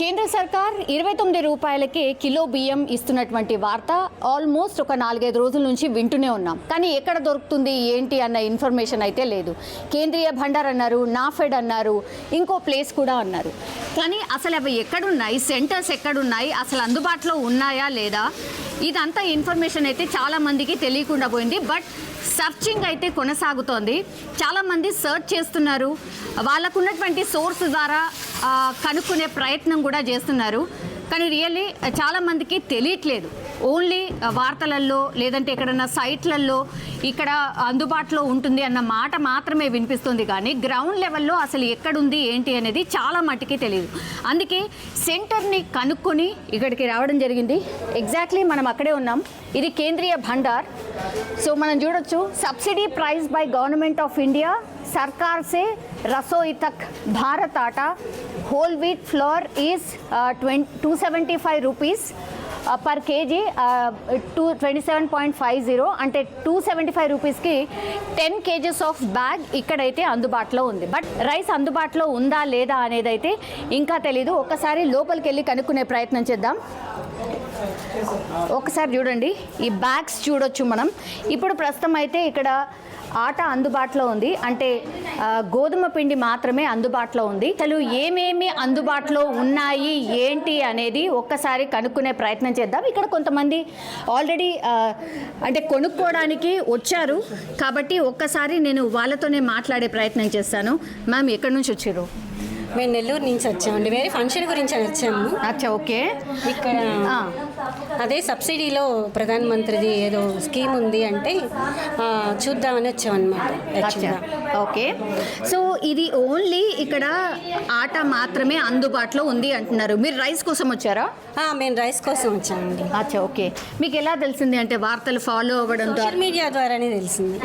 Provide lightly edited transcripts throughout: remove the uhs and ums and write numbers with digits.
కేంద్ర సర్కార్ 29 రూపాయలకే కిలో బియ్యం ఇస్తున్నటువంటి వార్త ఆల్మోస్ట్ ఒక 4-5 రోజుల నుంచి వింటూనే ఉన్నాం. కానీ ఎక్కడ దొరుకుతుంది ఏంటి అన్న ఇన్ఫర్మేషన్ అయితే లేదు. కేంద్రీయ భండార్ అన్నారు, నాఫెడ్ అన్నారు, ఇంకో ప్లేస్ కూడా అన్నారు. కానీ అసలు అవి ఎక్కడున్నాయి, సెంటర్స్ ఎక్కడున్నాయి, అసలు అందుబాటులో ఉన్నాయా లేదా, ఇదంతా ఇన్ఫర్మేషన్ అయితే చాలామందికి తెలియకుండా పోయింది. బట్ సర్చింగ్ అయితే కొనసాగుతోంది. చాలామంది సర్చ్ చేస్తున్నారు, వాళ్ళకున్నటువంటి సోర్స్ ద్వారా కనుక్కునే ప్రయత్నం కూడా చేస్తున్నారు. కానీ రియల్లీ చాలామందికి తెలియట్లేదు. ఓన్లీ వార్తలలో లేదంటే ఎక్కడన్నా సైట్లలో ఇక్కడ అందుబాటులో ఉంటుంది అన్న మాట మాత్రమే వినిపిస్తుంది. కానీ గ్రౌండ్ లెవెల్లో అసలు ఎక్కడుంది ఏంటి అనేది చాలా మట్టుకి తెలియదు. అందుకే సెంటర్ని కనుక్కొని ఇక్కడికి రావడం జరిగింది. ఎగ్జాక్ట్లీ మనం అక్కడే ఉన్నాం. ఇది కేంద్రీయ భండార్. సో మనం చూడొచ్చు, subsidy price by government of India, सरकार से रसोई तक Bharat Atta whole wheat flour is 275 rupees per kg, 27.50 అంటే 275 రూపీస్కి 10 kgs ఆఫ్ బ్యాగ్ ఇక్కడైతే అందుబాటులో ఉంది. బట్ రైస్ అందుబాటులో ఉందా లేదా అనేది అయితే ఇంకా తెలీదు. ఒక్కసారి లోపలికి వెళ్ళి కనుక్కునే ప్రయత్నం చేద్దాం. ఒకసారి చూడండి, ఈ బ్యాగ్స్ చూడొచ్చు మనం. ఇప్పుడు ప్రస్తుతం అయితే ఇక్కడ ఆటా అందుబాటులో ఉంది, అంటే గోధుమ పిండి మాత్రమే అందుబాటులో ఉంది. అసలు ఏమేమి అందుబాటులో ఉన్నాయి ఏంటి అనేది ఒక్కసారి కనుక్కునే ప్రయత్నం చేద్దాం. ఇక్కడ కొంతమంది ఆల్రెడీ అంటే కొనుక్కోవడానికి వచ్చారు కాబట్టి ఒక్కసారి నేను వాళ్ళతోనే మాట్లాడే ప్రయత్నం చేస్తాను. మ్యామ్, ఎక్కడి నుంచి వచ్చారు? మేము నెల్లూరు నుంచి వచ్చామండి. వేరే ఫంక్షన్ గురించి అని వచ్చాము. అచ్చా, ఓకే. ఇక్కడ అదే సబ్సిడీలో ప్రధానమంత్రిది ఏదో స్కీమ్ ఉంది అంటే చూద్దామని వచ్చామన్నమాట. ఓకే. సో ఇది ఓన్లీ ఇక్కడ ఆటా మాత్రమే అందుబాటులో ఉంది అంటున్నారు. మీరు రైస్ కోసం వచ్చారా? మేము రైస్ కోసం వచ్చామండి. అచ్చా, ఓకే. మీకు ఎలా తెలిసింది? అంటే వార్తలు ఫాలో అవ్వడం సోషల్ మీడియా ద్వారానే తెలిసింది.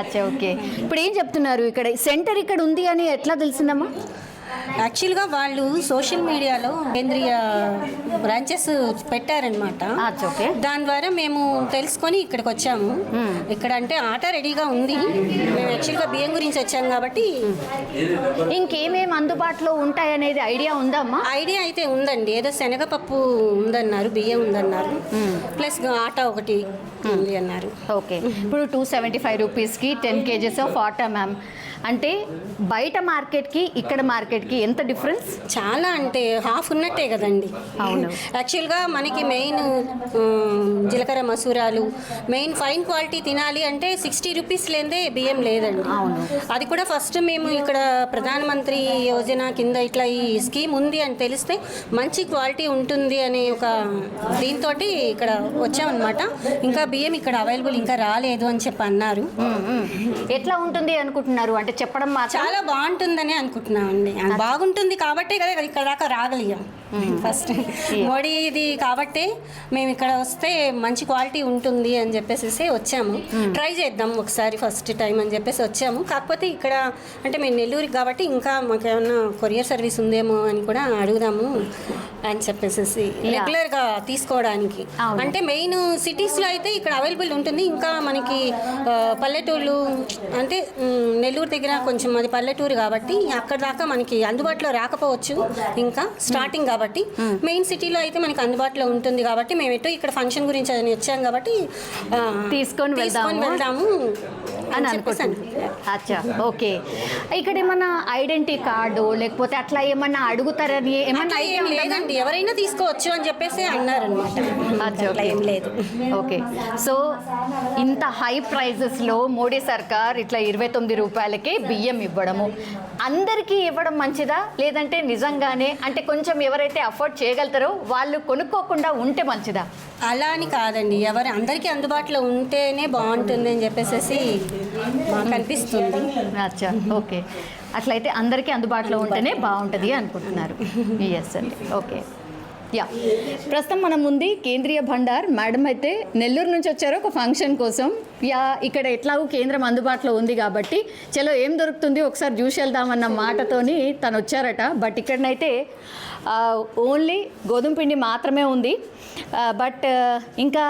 అచ్చా, ఓకే. ఇప్పుడు ఏం చెప్తున్నారు? ఇక్కడ సెంటర్ ఇక్కడ ఉంది అని ఎట్లా తెలిసిందమ్మా? యాక్చువల్గా వాళ్ళు సోషల్ మీడియాలో కేంద్రీయ బ్రాంచెస్ పెట్టారనమాట. దాని ద్వారా మేము తెలుసుకొని ఇక్కడికి వచ్చాము. ఇక్కడ అంటే ఆటా రెడీగా ఉంది. మేము యాక్చువల్గా బియ్యం గురించి వచ్చాము కాబట్టి ఇంకేమేమి అందుబాటులో ఉంటాయనేది ఐడియా ఉందమ్మా? ఐడియా అయితే ఉందండి. ఏదో శనగపప్పు ఉందన్నారు, బియ్యం ఉందన్నారు, ప్లస్ ఆటా ఒకటి ఉంది అన్నారు. ఓకే. ఇప్పుడు 275 రూపీస్కి 10 kgs ఆఫ్ ఆటా మ్యామ్. అంటే బయట మార్కెట్కి ఇక్కడ మార్కెట్కి ఎంత డిఫరెన్స్? చాలా, అంటే హాఫ్ ఉన్నట్టే కదండి. అవును. యాక్చువల్గా మనకి మెయిన్ జీలకర్ర మసూరాలు మెయిన్ ఫైన్ క్వాలిటీ తినాలి అంటే 60 రూపీస్ లేదే బియ్యం లేదండి. అవును. అది కూడా ఫస్ట్ మేము ఇక్కడ ప్రధానమంత్రి యోజన కింద ఇట్లా ఈ స్కీమ్ ఉంది అని తెలిస్తే మంచి క్వాలిటీ ఉంటుంది అనే ఒక దీంతో ఇక్కడ వచ్చామన్నమాట. ఇంకా బియ్యం ఇక్కడ అవైలబుల్ ఇంకా రాలేదు అని చెప్పి అన్నారు. ఎట్లా ఉంటుంది అనుకుంటున్నారు? అంటే చెప్పడం చాలా బాగుంటుందని అనుకుంటున్నాం అండి. బాగుంటుంది కాబట్టే కదా ఇక్కడ దాకా రాగలిగాం. ఫస్ట్ మోడీది కాబట్టే మేము ఇక్కడ వస్తే మంచి క్వాలిటీ ఉంటుంది అని చెప్పేసి వచ్చాము. ట్రై చేద్దాం ఒకసారి ఫస్ట్ టైం అని చెప్పేసి వచ్చాము. కాకపోతే ఇక్కడ అంటే మేము నెల్లూరుకి కాబట్టి ఇంకా మాకు ఏమన్నా కొరియర్ సర్వీస్ ఉందేమో అని కూడా అడుగుదాము అని చెప్పేసి రెగ్యులర్గా తీసుకోవడానికి. అంటే మెయిన్ సిటీస్లో అయితే ఇక్కడ అవైలబుల్ ఉంటుంది. ఇంకా మనకి పల్లెటూళ్ళు అంటే నెల్లూరు దగ్గర కొంచెం అది పల్లెటూరు కాబట్టి అక్కడ దాకా మనకి అందుబాటులో రాకపోవచ్చు ఇంకా స్టార్టింగ్ కాబట్టి. మెయిన్ సిటీలో అయితే మనకి అందుబాటులో ఉంటుంది కాబట్టి మేము ఎటు ఇక్కడ ఫంక్షన్ గురించి అని వచ్చాం కాబట్టి తీసుకొని వెళ్దాము అని అనుకుంటున్నాను. అచ్చా, ఓకే. ఇక్కడ ఏమన్నా ఐడెంటిటీ కార్డు లేకపోతే అట్లా ఏమన్నా అడుగుతారని ఏమన్నా లేదండి, ఎవరైనా తీసుకోవచ్చు అని చెప్పేసి అన్నారనమాట. ఏం లేదు. ఓకే. సో ఇంత హై ప్రైజెస్లో మోడీ సర్కార్ ఇట్లా 29 రూపాయలకే బియ్యం ఇవ్వడము అందరికీ ఇవ్వడం మంచిదా, లేదంటే నిజంగానే అంటే కొంచెం ఎవరైతే అఫోర్డ్ చేయగలుగుతారో వాళ్ళు కొనుక్కోకుండా ఉంటే మంచిదా? అలా అని కాదండి, ఎవరు అందరికీ అందుబాటులో ఉంటేనే బాగుంటుంది అని చెప్పేసి మాకు అనిపిస్తుంది. అచ్చా, ఓకే. అట్లయితే అందరికీ అందుబాటులో ఉంటేనే బాగుంటుంది అనుకుంటున్నారు. ఎస్ అండి, ఓకే. యా, ప్రస్తుతం మనం ఉంది కేంద్రీయ భండార్. మేడం అయితే నెల్లూరు నుంచి వచ్చారు ఒక ఫంక్షన్ కోసం. యా, ఇక్కడ ఎట్లాగూ కేంద్రం అందుబాటులో ఉంది కాబట్టి చలో ఏం దొరుకుతుంది ఒకసారి చూసి వెళ్దామన్న మాటతోని తను వచ్చారట. బట్ ఇక్కడనైతే ఓన్లీ గోధుమ పిండి మాత్రమే ఉంది. బట్ ఇంకా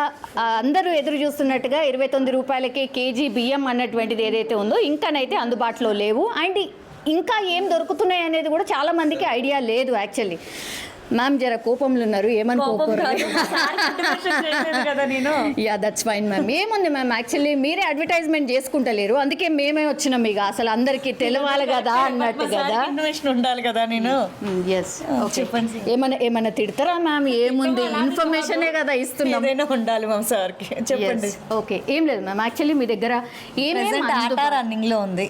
అందరూ ఎదురు చూస్తున్నట్టుగా 29 రూపాయలకే కేజీ బియ్యం అన్నటువంటిది ఏదైతే ఉందో ఇంకానైతే అందుబాటులో లేవు. అండ్ ఇంకా ఏం దొరుకుతున్నాయి అనేది కూడా చాలామందికి ఐడియా లేదు యాక్చువల్లీ. మ్యామ్ జర కోపంలో ఉన్నారు, ఏమనుకోకూడదు. కదా నేను యా దట్స్ ఫైన్ మ్యామ్. ఏముంది మ్యామ్, యాక్చువల్లీ మీరే అడ్వర్టైజ్మెంట్ చేసుకుంటలేరు, అందుకే మేమే వచ్చినాం. ఇక అసలు అందరికీ తెలవాలి కదా అన్నట్టు కదా. ఇన్ఫర్మేషన్ ఉండాలి కదా నేను. ఎస్ చెప్పండి. ఏమన్నా తిడతారా మ్యామ్? ఏముంది, ఇన్ఫర్మేషనే కదా ఇస్తున్నాం. ఏదైనా ఉండాలి మా సార్కి. చెప్పండి. ఓకే, ఏం లేదు మ్యామ్, యాక్చువల్లీ మీ దగ్గర ప్రెసెంట్ ఆటా రన్నింగ్ లో ఉంది,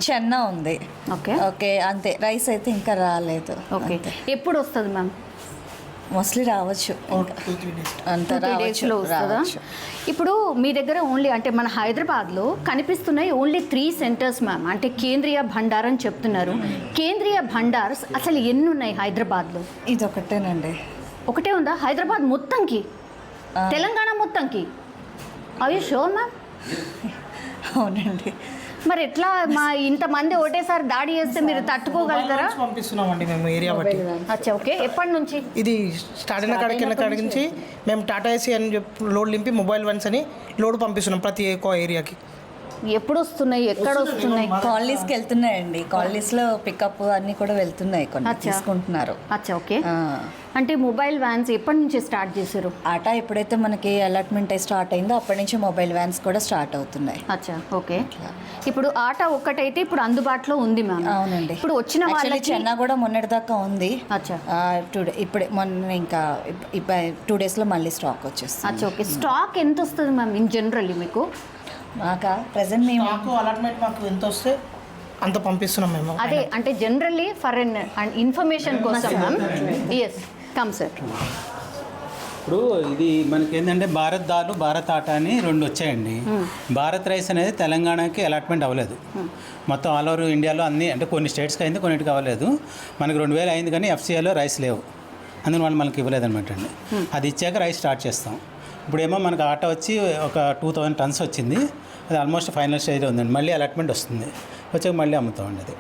చెన్న ఉంది. ఓకే ఓకే అంతే. రైస్ అయితే ఇంకా రాలేదు. ఓకే, ఎప్పుడు వస్తుంది మ్యామ్? మోస్ట్లీ రావచ్చు, ఇంకా అంత 2-3 days లో వస్తుందా? రావచ్చు. ఇప్పుడు మీ దగ్గర ఓన్లీ అంటే మన హైదరాబాద్లో కనిపిస్తున్నాయి ఓన్లీ 3 సెంటర్స్ మ్యామ్. అంటే కేంద్రీయ భండార్ అని చెప్తున్నారు. కేంద్రీయ భండార్స్ అసలు ఎన్ని ఉన్నాయి హైదరాబాద్లో? ఇది ఒకటేనండి. ఒకటే ఉందా హైదరాబాద్ మొత్తంకి, తెలంగాణ మొత్తంకి? అవి షూర్ మ్యామ్? అవునండి. మరి ఎట్లా మా ఇంతమంది ఒకటేసారి దాడి చేస్తే మీరు తట్టుకోగలుగుతారా? పంపిస్తున్నామండి మేము ఏరియా బట్టి. అచ్చా, ఓకే. ఎప్పటి నుంచి? ఇది స్టార్ట్ అయిన కాడికి నుంచి మేము టాటా ఏసీ అని చెప్పి లోడ్ నింపి మొబైల్ వన్స్ అని లోడ్ పంపిస్తున్నాం ప్రతి ఒక్క ఏరియాకి. ఎప్పుడు వస్తున్నాయి, ఎక్కడ వస్తున్నాయి? కాలనీస్కి వెళ్తున్నాయండి. కాలనీస్లో పికప్ అన్నీ కూడా వెళ్తున్నాయి, కొన్ని అచ్చా. తీసుకుంటున్నారు. అచ్చా, ఓకే. అంటే మొబైల్ వ్యాన్స్ ఎప్పటి నుంచి స్టార్ట్ చేశారు? ఆటా ఎప్పుడైతే మనకి అలాట్మెంట్ అయి స్టార్ట్ అయిందో అప్పటి నుంచి మొబైల్ వ్యాన్స్ కూడా స్టార్ట్ అవుతున్నాయి. అచ్చా, ఓకే. ఇప్పుడు ఆటా ఒక్కటైతే ఇప్పుడు అందుబాటులో ఉంది మ్యామ్. అవునండి. ఇప్పుడు వచ్చిన వాళ్ళకి చెన్న కూడా మొన్నటిదాకా ఉంది. అచ్చా. టుడే ఇప్పుడే మొన్న ఇంకా 2 daysలో మళ్ళీ స్టాక్ వచ్చేస్తుంది. అచ్చా, ఓకే. స్టాక్ ఎంత వస్తుంది మ్యామ్ ఇన్ జనరల్లీ మీకు? మాకా ప్రెసెంట్ మేము మాకు అలాట్మెంట్ మాకు ఎంత వస్తే అంత పంపిస్తున్నాం మేము. అదే అంటే జనరల్లీ ఫర్ ఎన్ ఇన్ఫర్మేషన్ కోసం మ్యామ్. Yes, come sir. ఇప్పుడు ఇది మనకి ఏంటంటే భారత్ దాల్, భారత్ ఆటా అని 2 వచ్చాయండి. భారత్ రైస్ అనేది తెలంగాణకి అలాట్మెంట్ అవ్వలేదు. మొత్తం ఆల్ ఓవర్ ఇండియాలో అన్ని అంటే కొన్ని స్టేట్స్కి అయింది, కొన్నిటికి అవ్వలేదు. మనకి 2000 అయింది కానీ ఎఫ్సీఐలో రైస్ లేవు, అందుకని వాళ్ళు మనకి ఇవ్వలేదు అనమాట అండి. అది ఇచ్చాక రైస్ స్టార్ట్ చేస్తాం. ఇప్పుడేమో మనకు ఆటా వచ్చి ఒక 2000 tons వచ్చింది. అది ఆల్మోస్ట్ ఫైనల్ స్టేజ్లో ఉందండి. మళ్ళీ అలాట్మెంట్ వస్తుంది, వచ్చాక మళ్ళీ అమ్ముతామండి అది.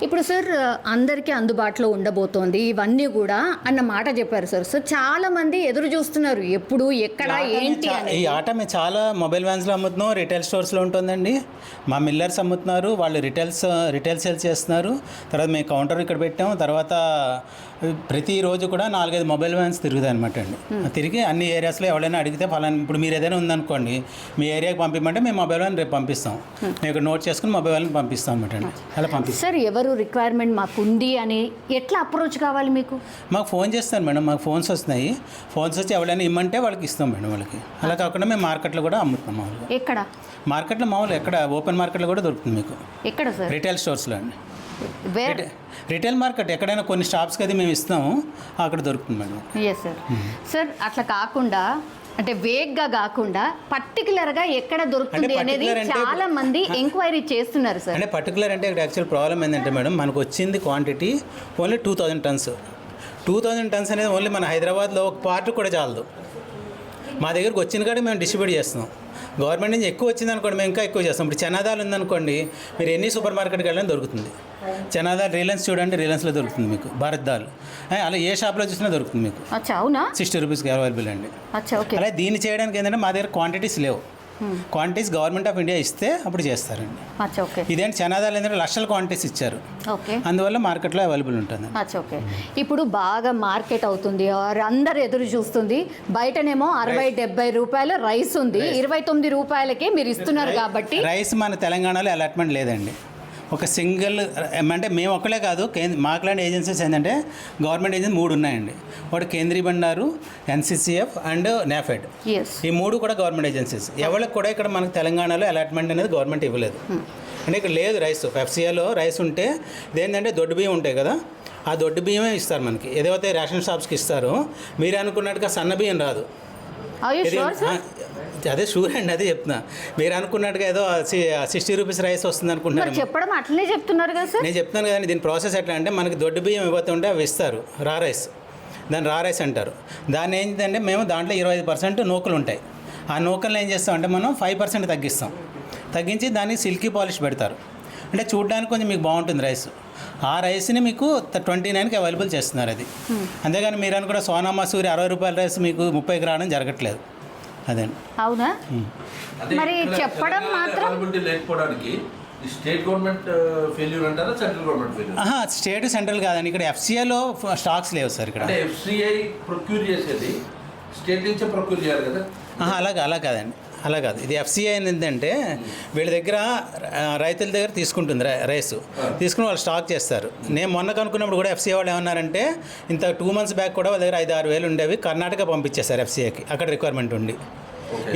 ఇప్పుడు సార్ అందరికీ అందుబాటులో ఉండబోతోంది ఇవన్నీ కూడా అన్న మాట చెప్పారు సార్. సో చాలా మంది ఎదురు చూస్తున్నారు ఎప్పుడు ఎక్కడ ఏంటి అని. ఈ ఆట మేము చాలా మొబైల్ వ్యాన్స్లో అమ్ముతున్నాం, రిటైల్ స్టోర్స్లో ఉంటుందండి. మా మిల్లర్స్ అమ్ముతున్నారు, వాళ్ళు రిటైల్ సేల్స్ చేస్తున్నారు. తర్వాత మేము కౌంటర్ ఇక్కడ పెట్టాం. తర్వాత ప్రతిరోజు కూడా 4-5 మొబైల్ వ్యాన్స్ తిరుగుతాయి అనమాట అండి. తిరిగి అన్ని ఏరియాస్లో ఎవరైనా అడిగితే ఫలానా ఇప్పుడు మీరు ఏదైనా ఉందనుకోండి, మీ ఏరియాకి పంపించమంటే మేము మొబైల్ వ్యాన్ రేపు పంపిస్తాం. మేము ఇక్కడ నోట్ చేసుకుని మొబైల్ వ్యాన్ పంపిస్తాం అనమాట అండి. అలా పంపిస్తాం. సార్ ఎవరు రిక్వైర్మెంట్ మాకు ఉంది అని ఎట్లా అప్రోచ్ కావాలి మీకు? మాకు ఫోన్ చేస్తాను మేడం, మాకు ఫోన్స్ వస్తున్నాయి. ఫోన్స్ వచ్చి ఎవరైనా ఇమ్మంటే వాళ్ళకి ఇస్తాం మేడం వాళ్ళకి. అలా కాకుండా మేము మార్కెట్లో కూడా అమ్ముతున్నాం. మామూలుగా ఎక్కడ? మార్కెట్లో మామూలు ఎక్కడ ఓపెన్ మార్కెట్లో కూడా దొరుకుతుంది మీకు. ఎక్కడ సార్? రిటైల్ స్టోర్స్లో అండి. వేర్? రిటైల్ మార్కెట్ ఎక్కడైనా కొన్ని షాప్స్కి అది మేము ఇస్తాము, అక్కడ దొరుకుతుంది మేడం. Yes sir. సార్ అట్లా కాకుండా అంటే వేగ్గా కాకుండా పర్టికులర్గా ఎక్కడ దొరుకుతుంది అనేది చాలా మంది ఎంక్వైరీ చేస్తున్నారు సార్. అంటే పర్టికులర్ అంటే ఇక్కడ యాక్చువల్ ప్రాబ్లం ఏంటంటే మేడం, మనకు వచ్చింది క్వాంటిటీ ఓన్లీ 2000 tons. 2000 tons అనేది ఓన్లీ మన హైదరాబాద్లో ఒక పార్ట్ కూడా చాలదు. మా దగ్గరకు వచ్చిన కాడికి మేము డిస్ట్రిబ్యూట్ చేస్తున్నాం. గవర్నమెంట్ నుంచి ఎక్కువ వచ్చింది అనుకోండి, మేము ఇంకా ఎక్కువ చేస్తాం. ఇప్పుడు చనాదాలు ఉందనుకోండి, మీరు ఎన్ని సూపర్ మార్కెట్కి వెళ్ళినా దొరుకుతుంది. చనాదాలు రిలయన్స్ చూడండి, రిలయన్స్లో దొరుకుతుంది మీకు. భారత్ దాల్ అలా ఏ షాప్లో చూసినా దొరుకుతుంది మీకు. అచ్చా, అవునా? 60 రూపీస్కి అవైలబుల్ అండి. అచ్చా, ఓకే. అలా దీన్ని చేయడానికి ఏంటంటే మా దగ్గర క్వాంటిటీస్ లేవు. క్వాంటిటీస్ గవర్నమెంట్ ఆఫ్ ఇండియా ఇస్తే అప్పుడు చేస్తారండి. అచ్చా, ఓకే. ఇదేంటి చనాదాలు ఏంటంటే లక్షల క్వాంటిటీస్ ఇచ్చారు, ఓకే. అందువల్ల మార్కెట్లో అవైలబుల్ ఉంటుంది. అచ్చా, ఓకే. ఇప్పుడు బాగా మార్కెట్ అవుతుంది, అందరు ఎదురు చూస్తుంది. బయటనేమో 60-70 రూపాయల రైస్ ఉంది, 29 రూపాయలకే మీరు ఇస్తున్నారు కాబట్టి. రైస్ మన తెలంగాణలో అలాట్మెంట్ లేదండి. ఒక సింగిల్ అంటే మేము ఒక్కలే కాదు, మాకులాంటి ఏజెన్సీస్ ఏంటంటే గవర్నమెంట్ ఏజెన్సీ 3 ఉన్నాయండి. ఒకటి కేంద్రీయ బండారు, ఎన్సీసీఎఫ్ అండ్ నాఫెడ్. ఈ 3 కూడా గవర్నమెంట్ ఏజెన్సీస్. ఎవరికి కూడా ఇక్కడ మనకు తెలంగాణలో అలాట్మెంట్ అనేది గవర్నమెంట్ ఇవ్వలేదు. అంటే ఇక్కడ లేదు రైస్. ఎఫ్సీఐలో రైస్ ఉంటే ఇదేంటంటే దొడ్డు బియ్యం ఉంటాయి కదా, ఆ దొడ్డు బియ్యమే ఇస్తారు మనకి. ఏదైతే రేషన్ షాప్స్కి ఇస్తారో మీరు అనుకున్నట్టుగా సన్న బియ్యం రాదు. అదే షూర్ అండి, అదే చెప్తున్నా. మీరు అనుకున్నట్టుగా ఏదో 60 రూపీస్ రైస్ వస్తుంది అనుకుంటున్నారు. చెప్పడం అట్లనే చెప్తున్నారు కదా సార్. నేను చెప్తున్నాను కదండి, దీని ప్రాసెస్ ఎట్లా అంటే మనకి దొడ్డు బియ్యం ఇవ్వతుంటే అవి ఇస్తారు, రా రైస్. దాన్ని రా రైస్ అంటారు. దాన్ని ఏంటంటే మేము దాంట్లో 25% నూకలు ఉంటాయి. ఆ నూకలను ఏం చేస్తామంటే మనం 5% తగ్గిస్తాం. తగ్గించి దానికి సిల్కీ పాలిష్ పెడతారు. అంటే చూడడానికి కొంచెం మీకు బాగుంటుంది రైస్. ఆ రైస్ని మీకు 29కి అవైలబుల్ చేస్తున్నారు అది. అంతేగాని మీరు అనుకున్న సోనా మసూరి 60 రూపాయల రైస్ మీకు 30కి రావడం జరగట్లేదు. అదే అవునా? మరి చెప్పడం మాత్రం లేకపోవడానికి స్టేట్ గవర్నమెంట్ ఫెయిల్యూర్ అంటారా central government failure? State central కాదండి, ఇక్కడ FCIలో స్టాక్స్ లేవు సార్ ఇక్కడ. అంటే FCI ప్రొక్యూర్ చేసేది స్టేట్ నుంచే ప్రొక్యూర్ చేయాలి కదా? అలా కాదండి, అలా కాదు. ఇది FCI ఏంటంటే వీళ్ళ దగ్గర రైతుల దగ్గర తీసుకుంటుంది రైస్ తీసుకుని వాళ్ళు స్టాక్ చేస్తారు. నేను మొన్న కనుక్కున్నప్పుడు కూడా FCI వాళ్ళు ఏమన్నారంటే ఇంత 2 months బ్యాక్ కూడా వాళ్ళ దగ్గర 5-6 వేలు ఉండేవి, కర్ణాటక పంపించేశారు FCIకి, అక్కడ రిక్వైర్మెంట్ ఉండి.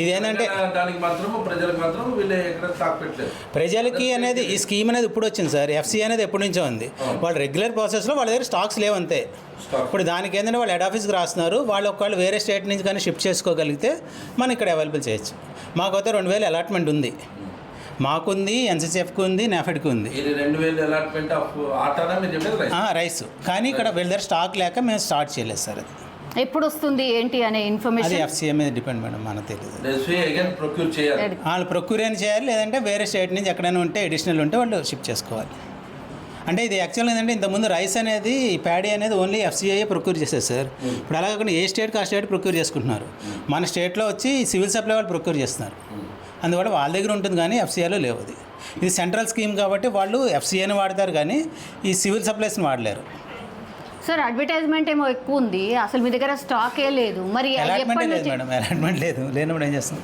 ఇది ఏంటంటే దానికి మాత్రం ప్రజలకు మాత్రం వీళ్ళు ఎక్కడ స్టాక్ పెట్టలేదు. ప్రజలకి అనేది ఈ స్కీమ్ అనేది ఇప్పుడు వచ్చింది సార్. FCI అనేది ఎప్పటి నుంచో ఉంది. వాళ్ళు రెగ్యులర్ ప్రాసెస్లో వాళ్ళ దగ్గర స్టాక్స్ లేవంతే. ఇప్పుడు దానికి ఏంటంటే వాళ్ళు హెడ్ ఆఫీస్కి రాస్తున్నారు. వాళ్ళు ఒకవేళ వేరే స్టేట్ నుంచి కానీ షిఫ్ట్ చేసుకోగలిగితే మనం ఇక్కడ అవైలబుల్ చేయొచ్చు. మాకైతే 2000 అలాట్మెంట్ ఉంది, మాకుంది, NCCFకి ఉంది, NAFEDకి ఉంది. ఇది 2000 అలాట్మెంట్ ఆఫ్ ఆటానా మీరు చెప్పేది రైస్. కానీ ఇక్కడ వీళ్ళ దగ్గర స్టాక్ లేక మేము స్టార్ట్ చేయలేదు సార్. అది ఎప్పుడు వస్తుంది ఏంటి అనే అది ఇన్ఫర్మేషన్ FCI మీద డిపెండ్ మేడం, మనకు తెలియదు. అగైన్ ప్రొక్యూర్ చేయాలి. వాళ్ళు ప్రొక్యూర్ అయినా చేయాలి, లేదంటే వేరే స్టేట్ నుంచి ఎక్కడైనా ఉంటే అడిషనల్ ఉంటే వాళ్ళు షిఫ్ట్ చేసుకోవాలి. అంటే ఇది యాక్చువల్గా ఏంటంటే ఇంతకుముందు రైస్ అనేది ప్యాడీ అనేది ఓన్లీ FCI ప్రొక్యూర్ చేసేది సార్. ఇప్పుడు అలా కాకుండా ఏ స్టేట్కి ఆ స్టేట్ ప్రొక్యూర్ చేసుకుంటున్నారు. మన స్టేట్లో వచ్చి సివిల్ సప్లై వాళ్ళు ప్రొక్యూర్ చేస్తున్నారు. అందువల్ల వాళ్ళ దగ్గర ఉంటుంది కానీ FCIలో లేవు. ఇది సెంట్రల్ స్కీమ్ కాబట్టి వాళ్ళు FCIని వాడతారు కానీ ఈ సివిల్ సప్లైస్ని వాడలేరు. సార్ అడ్వర్టైజ్మెంట్ ఏమో ఎక్కువ ఉంది, అసలు మీ దగ్గర స్టాకే లేదు. మరి అలాట్మెంట్ లేదు మేడం, అలాట్మెంట్ లేదు, లేనప్పుడు ఏం చేస్తాం?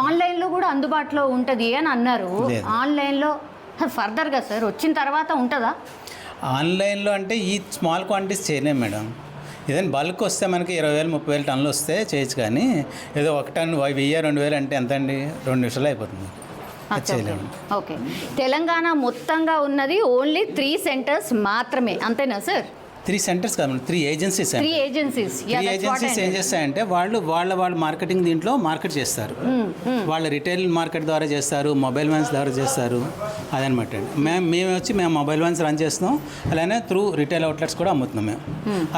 ఆన్లైన్లో కూడా అందుబాటులో ఉంటుంది అని అన్నారు. లేదు. ఆన్లైన్లో ఫర్దర్గా సార్ వచ్చిన తర్వాత ఉంటుందా? ఆన్లైన్లో అంటే ఈ స్మాల్ క్వాంటిటీస్ చేయలేము మేడం. ఏదైనా బల్క్ వస్తే మనకి 20,000-30,000 టన్నులు వస్తే చేయొచ్చు. కానీ ఏదో 1 టన్ 1000-2000 అంటే ఎంత అండి? 2 నిమిషాలు అయిపోతుంది. చేయలేము. ఓకే, తెలంగాణ మొత్తంగా ఉన్నది ఓన్లీ 3 centers మాత్రమే, అంతేనా సార్? 3 centers కాదు, 3 agencies. 3 agencies. త్రీ ఏజెన్సీస్ ఏం చేస్తాయంటే వాళ్ళ మార్కెటింగ్ దీంట్లో మార్కెట్ చేస్తారు. వాళ్ళ రిటైల్ మార్కెట్ ద్వారా చేస్తారు, మొబైల్ వ్యాన్స్ ద్వారా చేస్తారు. అదనమాట అండి. మేము మొబైల్ వ్యాన్స్ రన్ చేస్తున్నాం, అలానే త్రూ రిటైల్ అవుట్లెట్స్ కూడా అమ్ముతున్నాం మేము.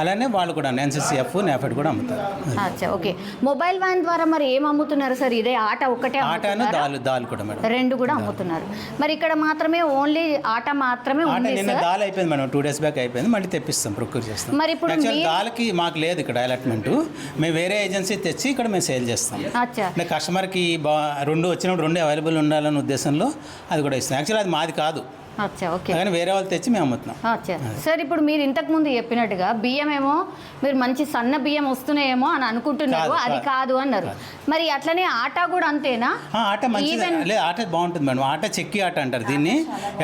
అలానే వాళ్ళు కూడా NCCF, NAFED కూడా అమ్ముతారు. అచ్చా, ఓకే. మొబైల్ వ్యాన్ ద్వారా మరి ఏం అమ్ముతున్నారు సార్? ఇదే ఆట ఒక్కటే ఆటాను దాల్ కూడా మేడం, 2 కూడా అమ్ముతున్నారు. మరి ఇక్కడ మాత్రమే ఓన్లీ ఆట మాత్రమే ఉంది నిన్న సార్? దాల్ అయిపోయింది మేడం, 2 days బ్యాక్ అయిపోయింది, మళ్ళీ తెప్పిస్తాం, ప్రొక్యూర్ చేస్తాం. మరి ఇప్పుడు దాల్కి మాకు లేదు ఇక్కడ అలాట్మెంట్. మేము వేరే ఏజెన్సీ తెచ్చి ఇక్కడ మేము సేల్ చేస్తాం. అచ్చా, అంటే కస్టమర్కి 2 వచ్చినప్పుడు 2 అవైలబుల్ ఉండాలనే ఉద్దేశంలో అది కూడా ఇస్తాం. యాక్చువల్లీ అది మాది కాదు, అచ్చా, ఓకే. కానీ వేరే వాళ్ళు తెచ్చి మేము అమ్ముతున్నాం. అచ్చా సార్, ఇప్పుడు మీరు ఇంతకుముందు చెప్పినట్టుగా బియ్యం ఏమో మీరు మంచి సన్న బియ్యం వస్తున్నాయేమో అని అనుకుంటున్నారు, అది కాదు అన్నారు. మరి అట్లనే ఆట కూడా అంతేనా? ఆట మంచిది లేదు, ఆట బాగుంటుంది మేడం. ఆట చెక్కి ఆట అంటారు దీన్ని.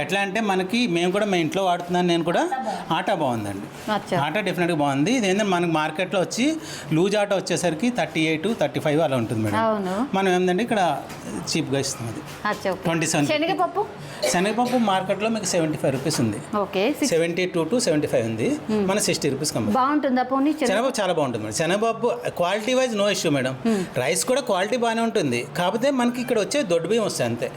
ఎట్లా అంటే మనకి మేము ఇంట్లో వాడుతున్నాను నేను కూడా. ఆట బాగుందండి, ఆట డెఫినెట్గా బాగుంది. ఇది ఏంటంటే మనకి మార్కెట్లో వచ్చి లూజ్ ఆట వచ్చేసరికి 38-35 అలా ఉంటుంది మేడం. మనం ఏంటంటే ఇక్కడ చీప్గా ఇస్తాం. అది 27. శనగపప్పు మార్కెట్లో మీకు 75 రూపీస్ ఉంది. ఓకే, 72-75 ఉంది. మన 60 రూపీస్ కంపెనీ. బాగుంటుందా? పోనీ శనగపప్పు చాలా బాగుంటుంది మేడం. శనగపప్పు quality wise no issue madam. Rice కూడా క్వాలిటీ బాగానే ఉంటుంది, కాకపోతే మనకి ఇక్కడ వచ్చే దొడ్డు బియ్యం వస్తాయి అంతే.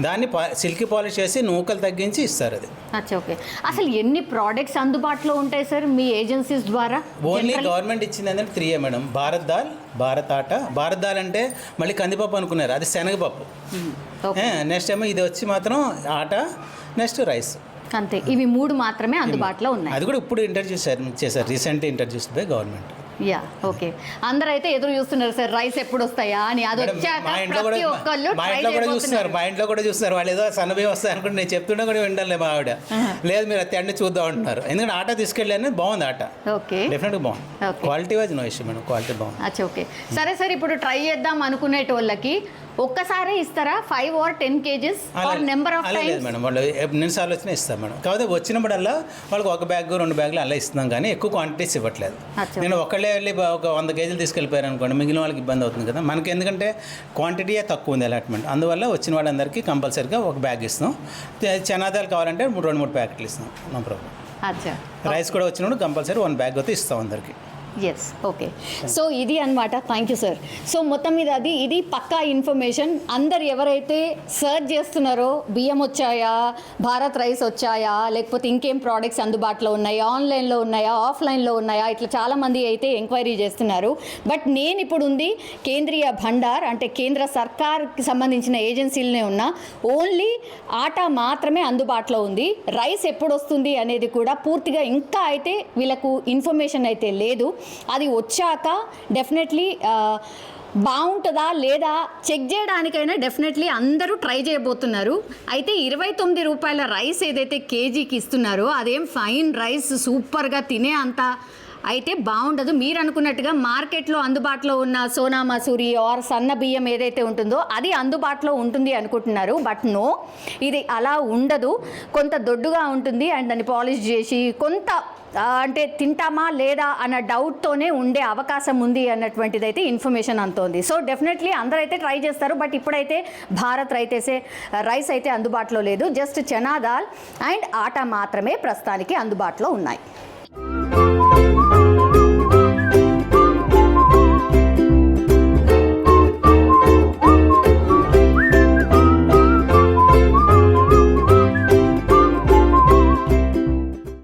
దాన్ని సిల్కీ పాలిష్ చేసి నూకలు తగ్గించి ఇస్తారు. అది ఓకే. అసలు ఎన్ని ప్రోడక్ట్స్ అందుబాటులో ఉంటాయి సార్ మీ ఏజెన్సీస్ ద్వారా? ఓన్లీ గవర్నమెంట్ ఇచ్చింది ఏంటంటే 3 మేడం. భారత్ దాల్, భారత్ ఆట. భారత్ దాల్ అంటే మళ్ళీ కందిపప్పు అనుకున్నారు, అది శనగపప్పు. నెక్స్ట్ ఏమో ఇది వచ్చి మాత్రం ఆట, నెక్స్ట్ రైస్, అంతే. ఇవి 3 మాత్రమే అందుబాటులో ఉన్నాయి. అది కూడా ఇప్పుడు ఇంట్రడ్యూస్ చేశారు, recently introduced by government. Yeah, okay. అందరూ అయితే ఎదురు చూస్తున్నారు సార్ రైస్ ఎప్పుడు వస్తాయా అని. అది వచ్చాక ప్రతి ఒక్కళ్ళు మా ఇంట్లో కూడా చూస్తున్నారు. వాళ్ళు ఏదో సన్నబియ్యం వస్తాయి అనుకుంటే నేను చెప్తుంటే కూడా వింటారులే మా ఆవిడ. లేదు మీరు అది అండి చూద్దాం అంటున్నారు. ఎందుకంటే ఆట తీసుకెళ్ళి బాగుంది ఆట. ఓకే, డెఫినెట్గా బాగుంది. Quality wise no issue madam, quality బాగుంది. ఓకే, సరే సార్. ఇప్పుడు ట్రై చేద్దాం అనుకునేటోళ్ళకి ఒక్కసారి ఇస్తారా 5 or 10 kgs number of times? లేదు మేడం, వాళ్ళు ఎన్నిసార్లు వచ్చినా ఇస్తాం మేడం. కాకపోతే వచ్చినప్పుడల్లా వాళ్ళకి 1 బ్యాగ్ 2 బ్యాగులు అలా ఇస్తున్నాం, కానీ ఎక్కువ క్వాంటిటీస్ ఇవ్వట్లేదు. నేను ఒకళ్ళే వెళ్ళి ఒక 100 kgs తీసుకెళ్ళిపోయారు అనుకోండి, మిగిలిన వాళ్ళకి ఇబ్బంది అవుతుంది కదా మనకి. ఎందుకంటే క్వాంటిటీయే తక్కువ ఉంది అలాట్మెంట్. అందువల్ల వచ్చిన వాళ్ళందరికీ కంపల్సరీగా 1 బ్యాగ్ ఇస్తాం. చనాదాలు కావాలంటే 2-3 ప్యాకెట్లు ఇస్తాం, నో ప్రాబ్లం. రైస్ కూడా వచ్చినప్పుడు కంపల్సరీ 1 బ్యాగ్ అయితే ఇస్తాం అందరికీ. Yes, okay. సో ఇది అన్నమాట. Thank you sir. సో మొత్తం మీద ఇది పక్కా ఇన్ఫర్మేషన్. అందరు ఎవరైతే సర్చ్ చేస్తున్నారో బియ్యం వచ్చాయా, భారత్ రైస్ వచ్చాయా, లేకపోతే ఇంకేం ప్రోడక్ట్స్ అందుబాటులో ఉన్నాయా, ఆన్లైన్లో ఉన్నాయా, ఆఫ్లైన్లో ఉన్నాయా, ఇట్లా చాలామంది అయితే ఎంక్వైరీ చేస్తున్నారు. బట్ నేను ఇప్పుడు ఉంది కేంద్రీయ భండార్, అంటే కేంద్ర సర్కార్కి సంబంధించిన ఏజెన్సీలనే ఉన్నా. ఓన్లీ ఆట మాత్రమే అందుబాటులో ఉంది. రైస్ ఎప్పుడు వస్తుంది అనేది కూడా పూర్తిగా ఇంకా అయితే వీళ్ళకు ఇన్ఫర్మేషన్ అయితే లేదు. అది వచ్చాక డెఫినెట్లీ బాగుంటుందా లేదా చెక్ చేయడానికైనా డెఫినెట్లీ అందరూ ట్రై చేయబోతున్నారు. అయితే 29 రూపాయల రైస్ ఏదైతే కేజీకి ఇస్తున్నారో అదేం ఫైన్ రైస్ సూపర్గా తినే అంత అయితే బాగుండదు. మీరు అనుకున్నట్టుగా మార్కెట్లో అందుబాటులో ఉన్న సోనా మసూరి ఆర్ సన్న బియ్యం ఏదైతే ఉంటుందో అది అందుబాటులో ఉంటుంది అనుకుంటున్నారు. బట్ నో, ఇది అలా ఉండదు. కొంత దొడ్డుగా ఉంటుంది అండ్ దాన్ని పాలిష్ చేసి కొంత అంటే తింటామా లేదా అన్న డౌట్తోనే ఉండే అవకాశం ఉంది అన్నటువంటిది అయితే ఇన్ఫర్మేషన్ అంతోంది. సో డెఫినెట్లీ అందరైతే ట్రై చేస్తారు. బట్ ఇప్పుడైతే భారత్ రైస్ అయితే అందుబాటులో లేదు. జస్ట్ చనా దాల్ అండ్ ఆటా మాత్రమే ప్రస్తుతానికి అందుబాటులో ఉన్నాయి.